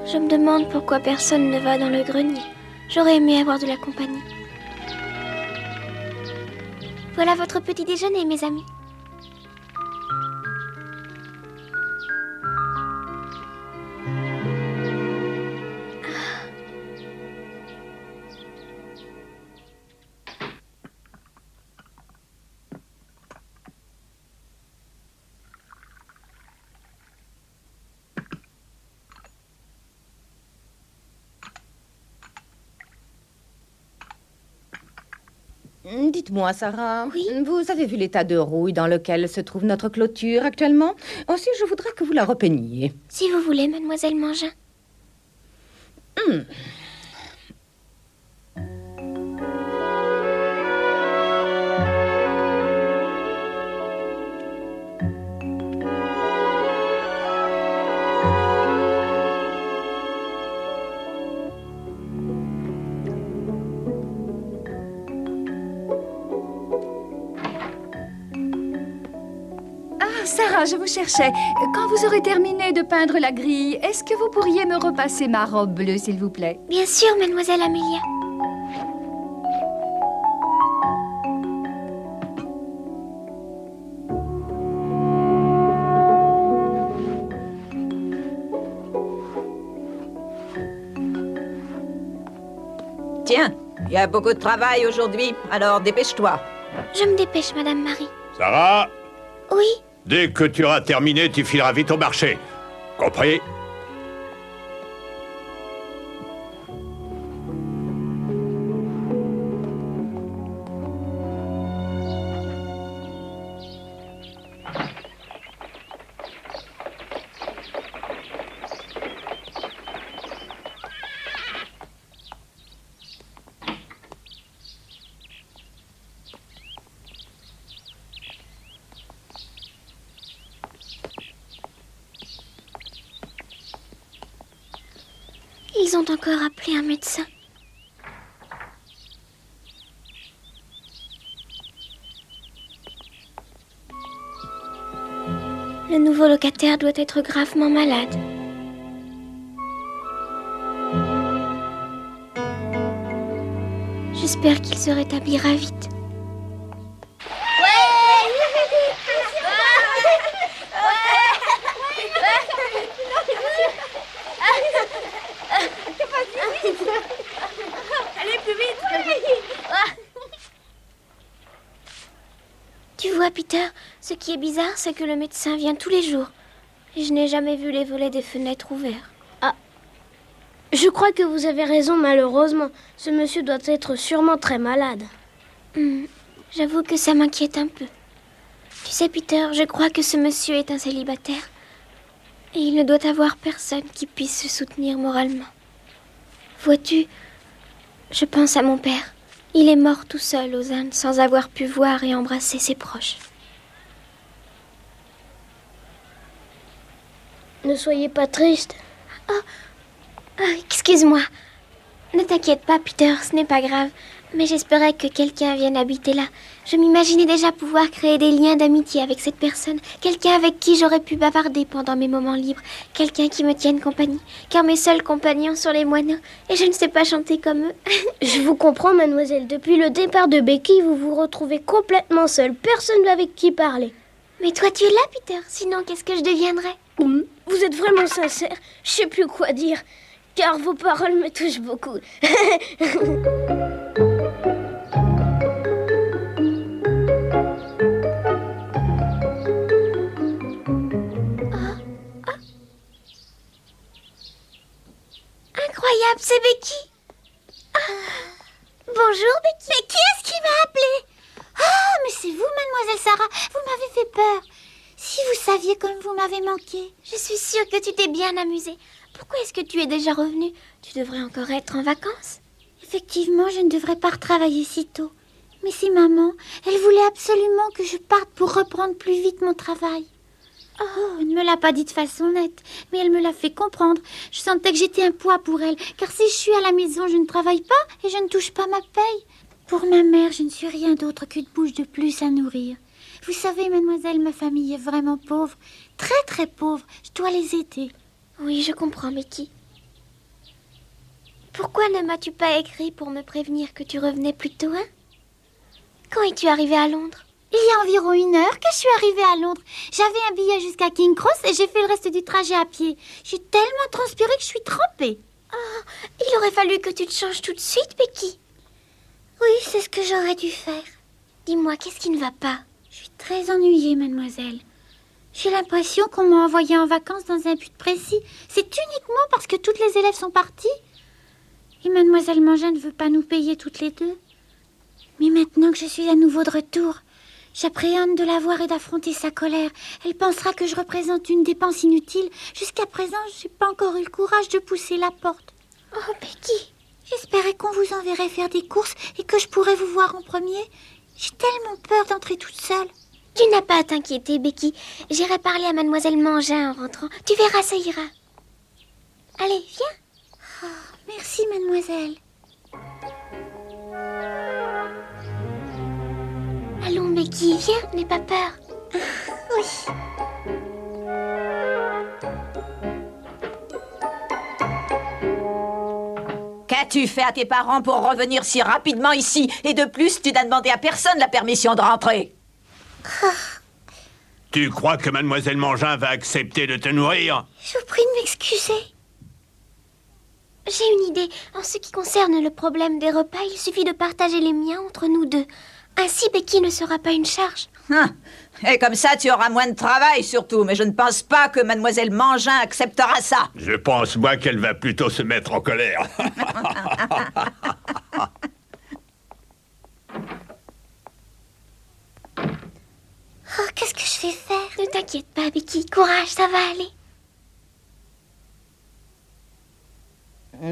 Je me demande pourquoi personne ne va dans le grenier. J'aurais aimé avoir de la compagnie. Voilà votre petit déjeuner, mes amis. Dites-moi, Sarah, oui? Vous avez vu l'état de rouille dans lequel se trouve notre clôture actuellement? Aussi, je voudrais que vous la repeigniez. Si vous voulez, mademoiselle Mangin. Sarah, je vous cherchais. Quand vous aurez terminé de peindre la grille, est-ce que vous pourriez me repasser ma robe bleue, s'il vous plaît? Bien sûr, mademoiselle Amélia. Tiens, il y a beaucoup de travail aujourd'hui, alors dépêche-toi. Je me dépêche, madame Marie. Sarah, Oui? dès que tu auras terminé, tu fileras vite au marché. Compris? Ils ont encore appelé un médecin. Le nouveau locataire doit être gravement malade. J'espère qu'il se rétablira vite. Allez, plus vite. Tu vois, Peter, ce qui est bizarre, c'est que le médecin vient tous les jours. Et je n'ai jamais vu les volets des fenêtres ouverts. Ah, je crois que vous avez raison, malheureusement. Ce monsieur doit être sûrement très malade. J'avoue que ça m'inquiète un peu. Tu sais, Peter, je crois que ce monsieur est un célibataire. Et il ne doit avoir personne qui puisse se soutenir moralement. Vois-tu, je pense à mon père. Il est mort tout seul aux Indes sans avoir pu voir et embrasser ses proches. Ne soyez pas triste. Excuse-moi. Ne t'inquiète pas, Peter, ce n'est pas grave. Mais j'espérais que quelqu'un vienne habiter là. Je m'imaginais déjà pouvoir créer des liens d'amitié avec cette personne. Quelqu'un avec qui j'aurais pu bavarder pendant mes moments libres. Quelqu'un qui me tienne compagnie. Car mes seuls compagnons sont les moineaux. Et je ne sais pas chanter comme eux. Je vous comprends, mademoiselle. Depuis le départ de Becky, vous vous retrouvez complètement seule. Personne avec qui parler. Mais toi, tu es là, Peter. Sinon, qu'est-ce que je deviendrais? Vous êtes vraiment sincère. Je sais plus quoi dire. Car vos paroles me touchent beaucoup. Incroyable, c'est Becky. Bonjour, Becky. Mais qui est-ce qui m'a appelée? Ah, mais c'est vous, mademoiselle Sarah. Vous m'avez fait peur. Si vous saviez comme vous m'avez manqué. Je suis sûre que tu t'es bien amusée. Pourquoi est-ce que tu es déjà revenue? Tu devrais encore être en vacances. Effectivement, je ne devrais pas retravailler si tôt. Mais c'est maman. Elle voulait absolument que je parte pour reprendre plus vite mon travail. Oh, elle ne me l'a pas dit de façon nette, mais elle me l'a fait comprendre. Je sentais que j'étais un poids pour elle, car si je suis à la maison, je ne travaille pas et je ne touche pas ma paye. Pour ma mère, je ne suis rien d'autre qu'une bouche de plus à nourrir. Vous savez, mademoiselle, ma famille est vraiment pauvre, très très pauvre. Je dois les aider. Oui, je comprends, Becky. Pourquoi ne m'as-tu pas écrit pour me prévenir que tu revenais plus tôt, hein? Quand es-tu arrivée à Londres? Il y a environ 1 heure que je suis arrivée à Londres. J'avais un billet jusqu'à King Cross et j'ai fait le reste du trajet à pied. J'ai tellement transpiré que je suis trempée. Il aurait fallu que tu te changes tout de suite, Becky. Oui, c'est ce que j'aurais dû faire. Dis-moi, qu'est-ce qui ne va pas? Je suis très ennuyée, mademoiselle. J'ai l'impression qu'on m'a envoyée en vacances dans un but précis. C'est uniquement parce que toutes les élèves sont parties. Et mademoiselle Mangin ne veut pas nous payer toutes les deux. Mais maintenant que je suis à nouveau de retour, j'appréhende de la voir et d'affronter sa colère. Elle pensera que je représente une dépense inutile. Jusqu'à présent, je n'ai pas encore eu le courage de pousser la porte. Oh, Becky. J'espérais qu'on vous enverrait faire des courses et que je pourrais vous voir en premier. J'ai tellement peur d'entrer toute seule. Tu n'as pas à t'inquiéter, Becky. J'irai parler à mademoiselle Mangin en rentrant. Tu verras, ça ira. Allez, viens. Oh, merci, mademoiselle. Allons, Becky, viens, n'aie pas peur. Oui. Qu'as-tu fait à tes parents pour revenir si rapidement ici? Et de plus, tu n'as demandé à personne la permission de rentrer. Tu crois que mademoiselle Mangin va accepter de te nourrir? Je vous prie de m'excuser. J'ai une idée. En ce qui concerne le problème des repas, il suffit de partager les miens entre nous deux. Ainsi, Becky ne sera pas une charge. Et comme ça, tu auras moins de travail, surtout. Mais je ne pense pas que mademoiselle Mangin acceptera ça. Je pense, moi, qu'elle va plutôt se mettre en colère. Oh, qu'est-ce que je vais faire? Ne t'inquiète pas, Becky. Courage, ça va aller.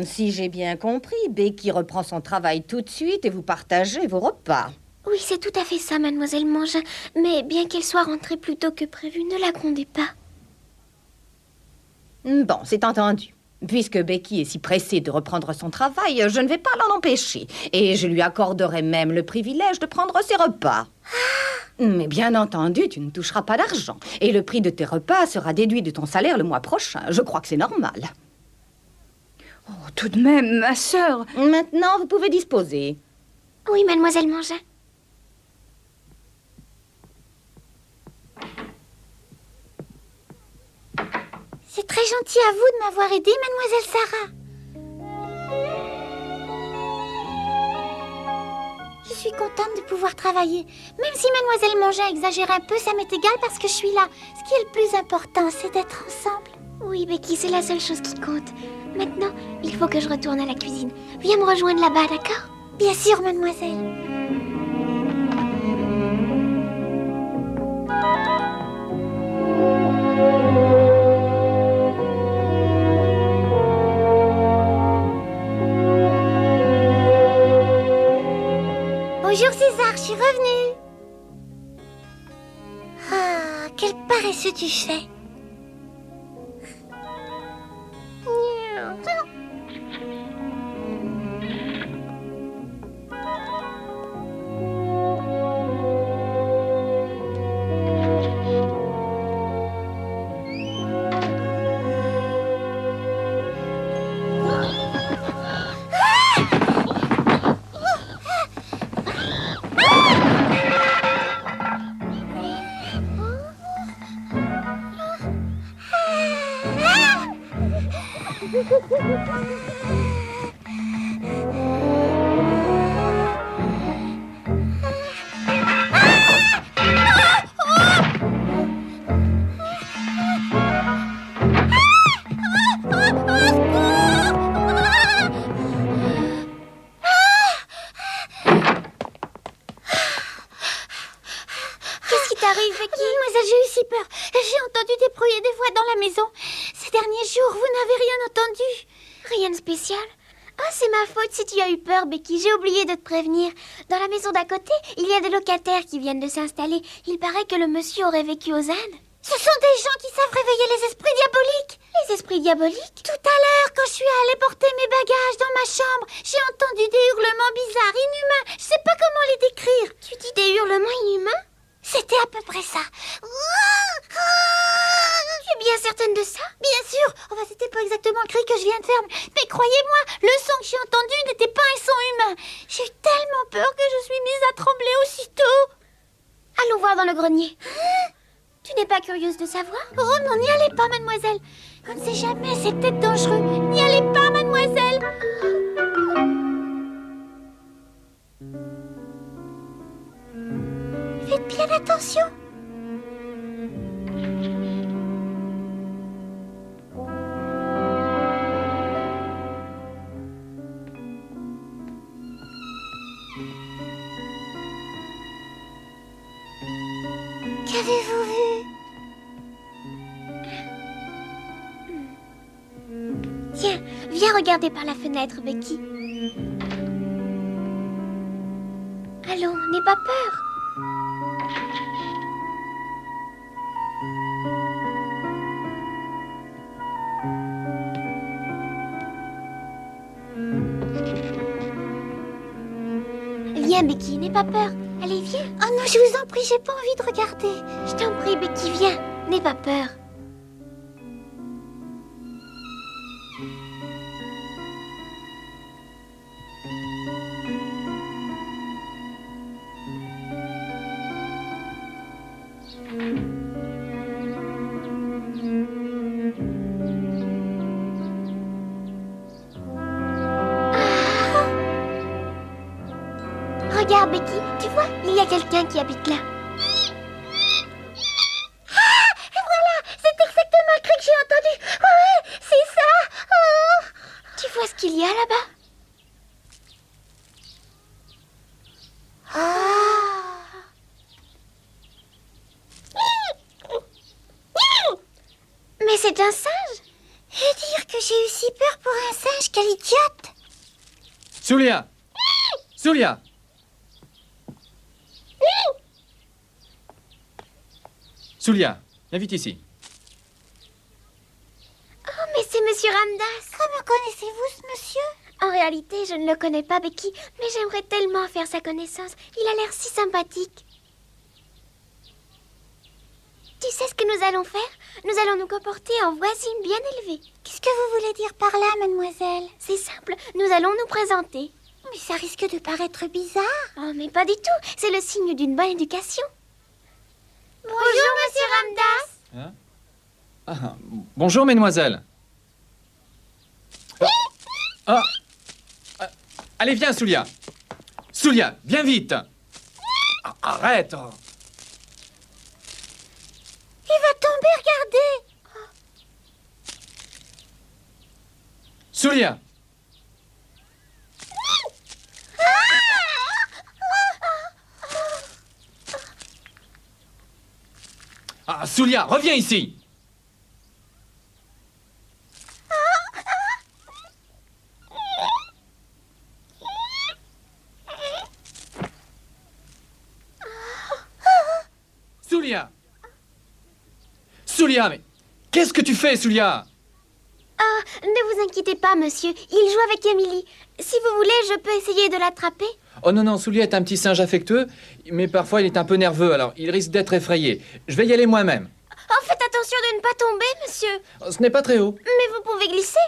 Si j'ai bien compris, Becky reprend son travail tout de suite et vous partagez vos repas. Oui, c'est tout à fait ça, mademoiselle Mangin. Mais bien qu'elle soit rentrée plus tôt que prévu, ne la grondez pas. Bon, c'est entendu. Puisque Becky est si pressée de reprendre son travail, je ne vais pas l'en empêcher. Et je lui accorderai même le privilège de prendre ses repas. Mais bien entendu, tu ne toucheras pas d'argent. Et le prix de tes repas sera déduit de ton salaire le mois prochain. Je crois que c'est normal. Oh, tout de même, ma sœur. Maintenant, vous pouvez disposer. Oui, mademoiselle Mangin. C'est très gentil à vous de m'avoir aidée, mademoiselle Sarah. Je suis contente de pouvoir travailler. Même si mademoiselle Mangin exagère un peu, ça m'est égal parce que je suis là. Ce qui est le plus important, c'est d'être ensemble. Oui, Becky, c'est la seule chose qui compte. Maintenant, il faut que je retourne à la cuisine. Viens me rejoindre là-bas, d'accord? Bien sûr, mademoiselle. Bonjour César, je suis revenue. Ah, quel paresseux tu fais. Qu'est-ce qui t'arrive, Becky? Mademoiselle, j'ai eu si peur. J'ai entendu des bruits et des voix dans la maison. Ces derniers jours, vous n'avez rien entendu? Rien de spécial. Oh, c'est ma faute si tu as eu peur, Becky. J'ai oublié de te prévenir. Dans la maison d'à côté, il y a des locataires qui viennent de s'installer. Il paraît que le monsieur aurait vécu aux ânes. Ce sont des gens qui savent réveiller les esprits diaboliques. Les esprits diaboliques? Tout à l'heure, quand je suis allée porter mes bagages dans ma chambre, j'ai entendu des hurlements bizarres, inhumains. Je sais pas comment les décrire. Tu dis des hurlements inhumains? C'était à peu près ça. Tu es bien certaine de ça? Bien sûr. Enfin, c'était pas exactement le cri que je viens de faire, mais croyez-moi, le son que j'ai entendu n'était pas un son humain. J'ai eu tellement peur que je suis mise à trembler aussitôt. Allons voir dans le grenier. Tu n'es pas curieuse de savoir? Oh non, n'y allez pas, mademoiselle. On ne sait jamais, c'est peut-être dangereux. N'y allez pas, mademoiselle. Faites bien attention. Qu'avez-vous vu? Tiens, viens regarder par la fenêtre, Becky. Allons, n'aie pas peur. Viens, Becky, n'aie pas peur. Allez, viens. Oh non, je vous en prie, j'ai pas envie de regarder. Je t'en prie, Becky, viens. N'aie pas peur. Regarde, Becky, tu vois, il y a quelqu'un qui habite là. C'est exactement le cri que j'ai entendu. Ouais, c'est ça. Oh. Tu vois ce qu'il y a là-bas? Mais c'est un singe. Et dire que j'ai eu si peur pour un singe, quelle idiote. Soulia! Soulia! Soulia, viens vite ici. Oh, mais c'est Monsieur Ramdas. Comment connaissez-vous ce monsieur? En réalité, je ne le connais pas, Becky, mais j'aimerais tellement faire sa connaissance. Il a l'air si sympathique. Tu sais ce que nous allons faire? Nous allons nous comporter en voisines bien élevées. Qu'est-ce que vous voulez dire par là, mademoiselle? C'est simple, nous allons nous présenter. Mais ça risque de paraître bizarre. Oh, mais pas du tout. C'est le signe d'une bonne éducation. Bonjour, Monsieur Ramdas. Hein? Ah, bonjour, mesdemoiselles. Oh. Ah. Ah. Allez, viens, Soulia. Soulia, viens vite. Ah, arrête. Oh. Il va tomber, regardez. Soulia. Ah, Soulia, reviens ici. Soulia. Soulia, mais qu'est-ce que tu fais, Soulia? Oh, Ne vous inquiétez pas, monsieur. Il joue avec Émilie. Si vous voulez, je peux essayer de l'attraper. Oh non, non, Soulia est un petit singe affectueux, mais parfois il est un peu nerveux, alors il risque d'être effrayé. Je vais y aller moi-même. Oh, faites attention de ne pas tomber, monsieur. Oh, ce n'est pas très haut. Mais vous pouvez glisser.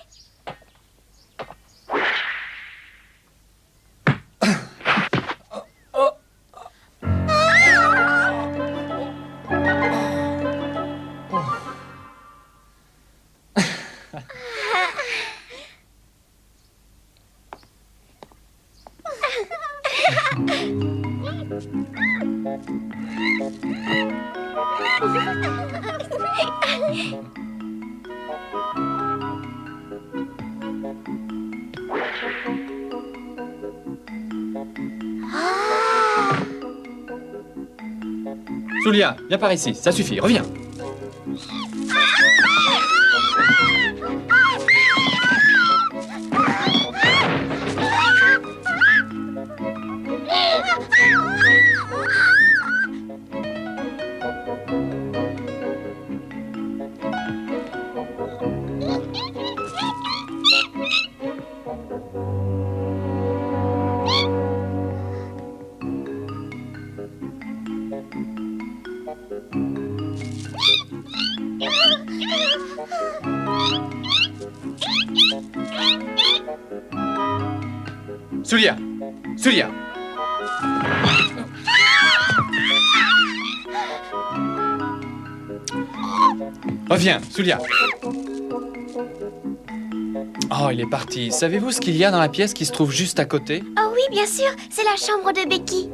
Soulia, viens par ici, ça suffit, reviens. Soulia, Soulia. Reviens, Soulia. Oh, il est parti. Savez-vous ce qu'il y a dans la pièce qui se trouve juste à côté? Oh oui, bien sûr. C'est la chambre de Becky.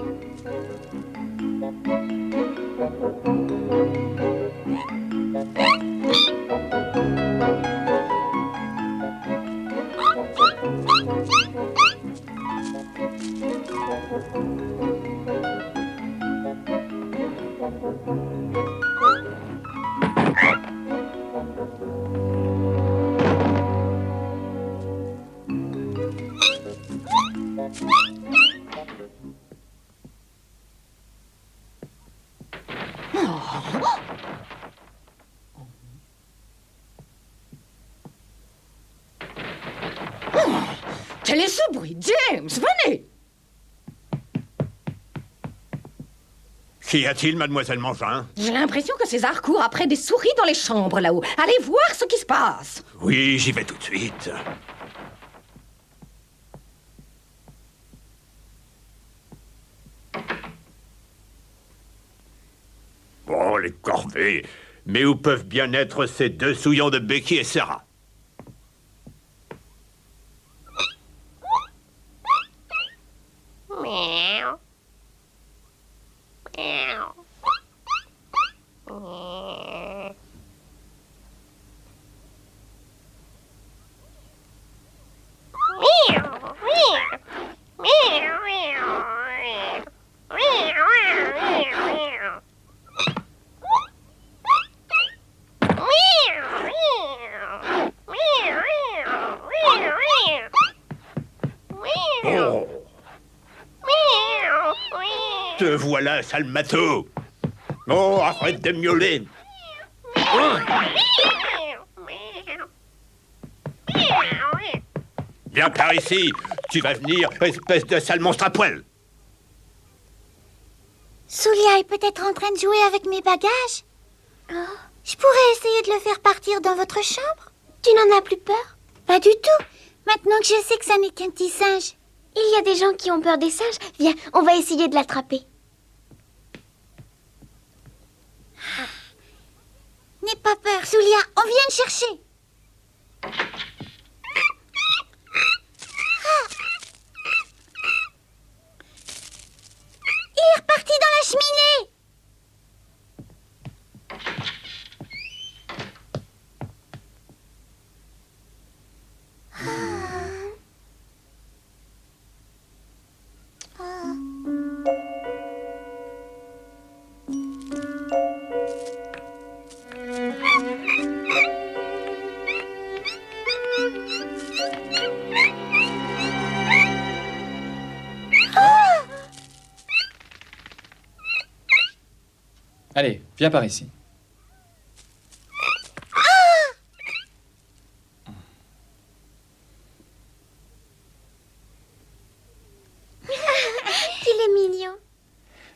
Quel est ce bruit? James, venez! Qu'y a-t-il, mademoiselle Mangin? J'ai l'impression que César court après des souris dans les chambres là-haut. Allez voir ce qui se passe. Oui, j'y vais tout de suite. Bon, les corvées. Mais où peuvent bien être ces deux souillons de Becky et Sarah? Oh. Te voilà, sale matou. Oh, arrête de miauler. Viens par ici. Tu vas venir, espèce de sale monstre à poil. Soulia est peut-être en train de jouer avec mes bagages. Je pourrais essayer de le faire partir dans votre chambre. Tu n'en as plus peur? Pas du tout. Maintenant que je sais que ça n'est qu'un petit singe. Il y a des gens qui ont peur des singes. Viens, on va essayer de l'attraper. N'aie pas peur, Soulia. On vient de chercher. Il est reparti dans la cheminée. Allez, viens par ici.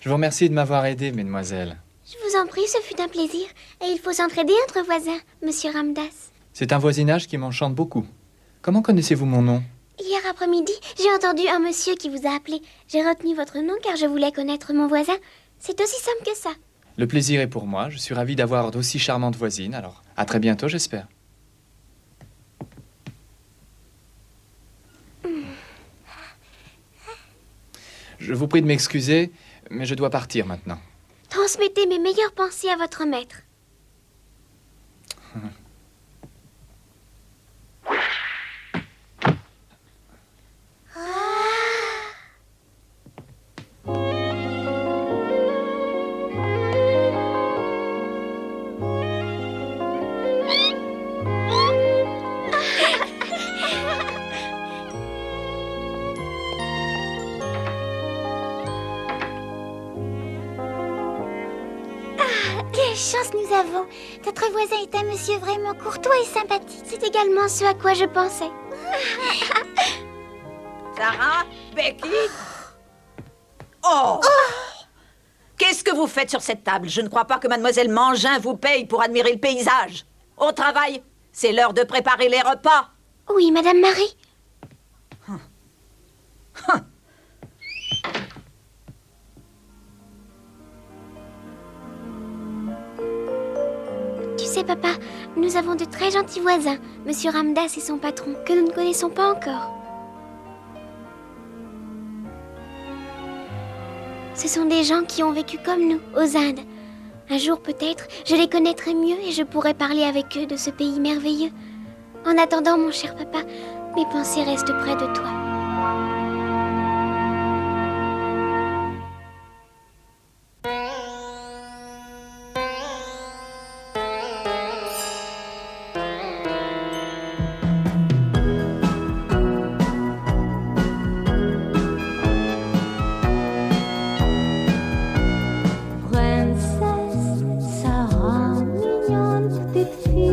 Je vous remercie de m'avoir aidé, mesdemoiselles. Je vous en prie, ce fut un plaisir. Et il faut s'entraider entre voisins, monsieur Ramdas. C'est un voisinage qui m'enchante beaucoup. Comment connaissez-vous mon nom? Hier après-midi, j'ai entendu un monsieur qui vous a appelé. J'ai retenu votre nom car je voulais connaître mon voisin. C'est aussi simple que ça. Le plaisir est pour moi. Je suis ravi d'avoir d'aussi charmantes voisines. Alors, à très bientôt, j'espère. Je vous prie de m'excuser, mais je dois partir maintenant. Transmettez mes meilleures pensées à votre maître. Quelle chance nous avons. Notre voisin est un monsieur vraiment courtois et sympathique. C'est également ce à quoi je pensais. Sarah? Becky? Oh! Qu'est-ce que vous faites sur cette table? Je ne crois pas que mademoiselle Mangin vous paye pour admirer le paysage. Au travail, c'est l'heure de préparer les repas. Oui, Madame Marie. Tu sais, papa, nous avons de très gentils voisins, monsieur Ramdas et son patron, que nous ne connaissons pas encore. Ce sont des gens qui ont vécu comme nous, aux Indes. Un jour peut-être, je les connaîtrai mieux et je pourrai parler avec eux de ce pays merveilleux. En attendant, mon cher papa, mes pensées restent près de toi. Princesse Sarah, mignonne petite fille.